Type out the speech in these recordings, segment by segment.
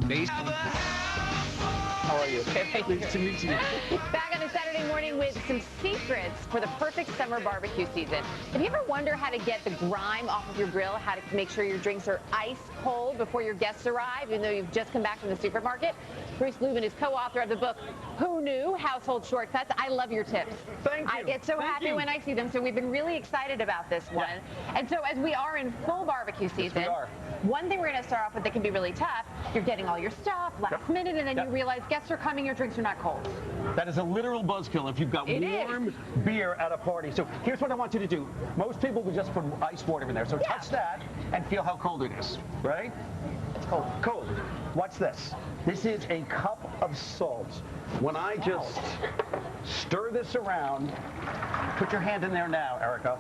Base. How are you? Nice to meet you. Back on a Saturday morning with some secrets for the perfect summer barbecue season. If you ever wonder how to get the grime off of your grill, how to make sure your drinks are ice cold before your guests arrive, even though you've just come back from the supermarket, Bruce Lubin is co-author of the book, Who Knew? Household Shortcuts. I love your tips. Thank you. I get so happy when I see them, so we've been really excited about this one. And so as we are in full barbecue season, we are. One thing we're going to start off with that can be really tough, you're getting all your stuff last minute, and then you realize guests are coming, your drinks are not cold. That is a literal buzzkill if you've got warm beer at a party. So here's what I want you to do. Most people will just put ice water in there. So touch that and feel how cold it is, right? It's cold. Cold. Watch this. This is a cup of salt. When I just stir this around, put your hand in there now, Erica,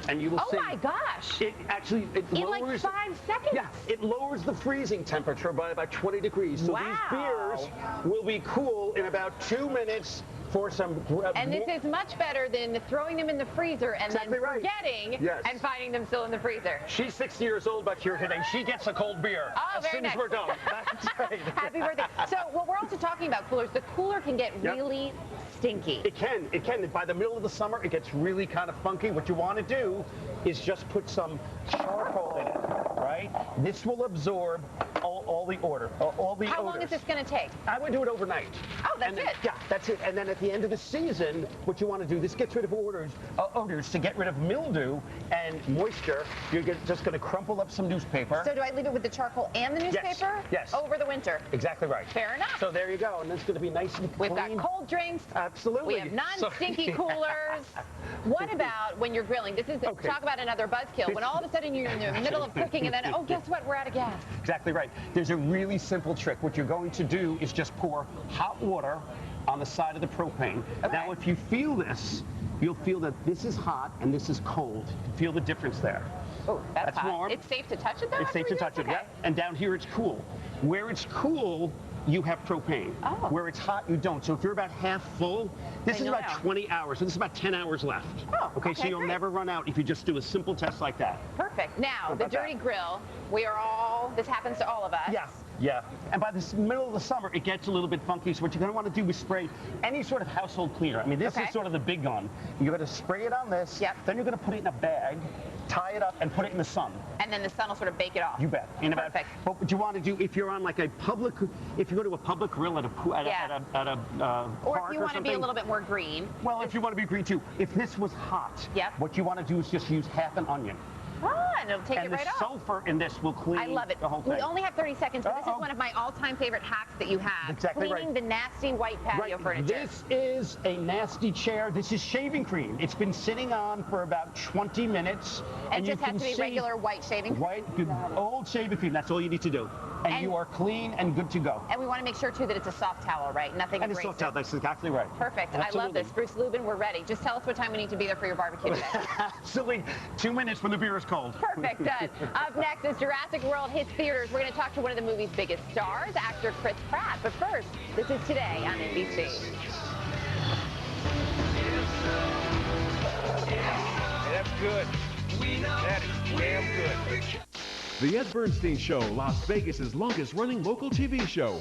and you will see. Oh my gosh! It actually, it in lowers, like 5 seconds? Yeah, it lowers the freezing temperature by about 20 degrees. So these beers will be cool in about 2 minutes for some... And this is much better than throwing them in the freezer and then forgetting and finding them still in the freezer. She's 60 years old back here today. She gets a cold beer as soon as we're done. That's right. Happy birthday. So what we're also talking about coolers, the cooler can get really stinky. It can. It can. By the middle of the summer, it gets really kind of funky. What you want to do is just put some charcoal in it, right? This will absorb all the odor, all the odors. How long is this going to take? I would do it overnight. Oh, that's it? Yeah, that's it. And then at the end of the season, what you want to do, this gets rid of odors to get rid of mildew and moisture. You're just going to crumple up some newspaper. So do I leave it with the charcoal and the newspaper? Yes. Over the winter? Exactly right. Fair enough. So there you go. And it's going to be nice and clean. We've got cold drinks. Absolutely. We have non-stinky coolers. What about when you're grilling? This is talk about another buzzkill. When all of a sudden you're in the middle of cooking and then, oh, guess what? We're out of gas. Exactly right. There's a really simple trick. What you're going to do is just pour hot water on the side of the propane. Now, if you feel this, you'll feel that this is hot and this is cold. Feel the difference there. Oh, that's hot. Warm. It's safe to touch it, though? It's safe to touch it, yeah. And down here, it's cool. Where it's cool, you have propane. Where it's hot, you don't. So if you're about half full, this is about 20 hours. So this is about 10 hours left. Okay, so you'll never run out if you just do a simple test like that. Perfect. Now, the dirty grill, this happens to all of us. Yeah. And by the middle of the summer, it gets a little bit funky. So what you're going to want to do is spray any sort of household cleaner. I mean, this is sort of the big gun. You're going to spray it on this. Then you're going to put it in a bag, tie it up, and put it in the sun. And then the sun will sort of bake it off. You bet. Perfect. But what you want to do, if you're on like a public, if you go to a public grill at a park or if you want to be a little bit more green. Well, if you want to be green too. If this was hot, what you want to do is just use half an onion. And it'll take it right off. And the sulfur in this will clean the whole thing. We only have 30 seconds, but this is one of my all-time favorite hacks that you have. Exactly Cleaning the nasty white patio furniture. This is a nasty chair. This is shaving cream. It's been sitting on for about 20 minutes. And it just has to be regular white shaving cream? Old shaving cream. That's all you need to do. And you are clean and good to go. And we want to make sure, too, that it's a soft towel, right? Nothing abrasive. And a soft towel. That's exactly right. Perfect. I love this. Bruce Lubin, we're ready. Just tell us what time we need to be there for your barbecue today. Absolutely. 2 minutes when the beer is cold. Perfect. Done. Up next, as Jurassic World hits theaters, we're going to talk to one of the movie's biggest stars, actor Chris Pratt. But first, this is Today on NBC. That's good. That is damn good. The Ed Bernstein Show, Las Vegas's longest-running local TV show.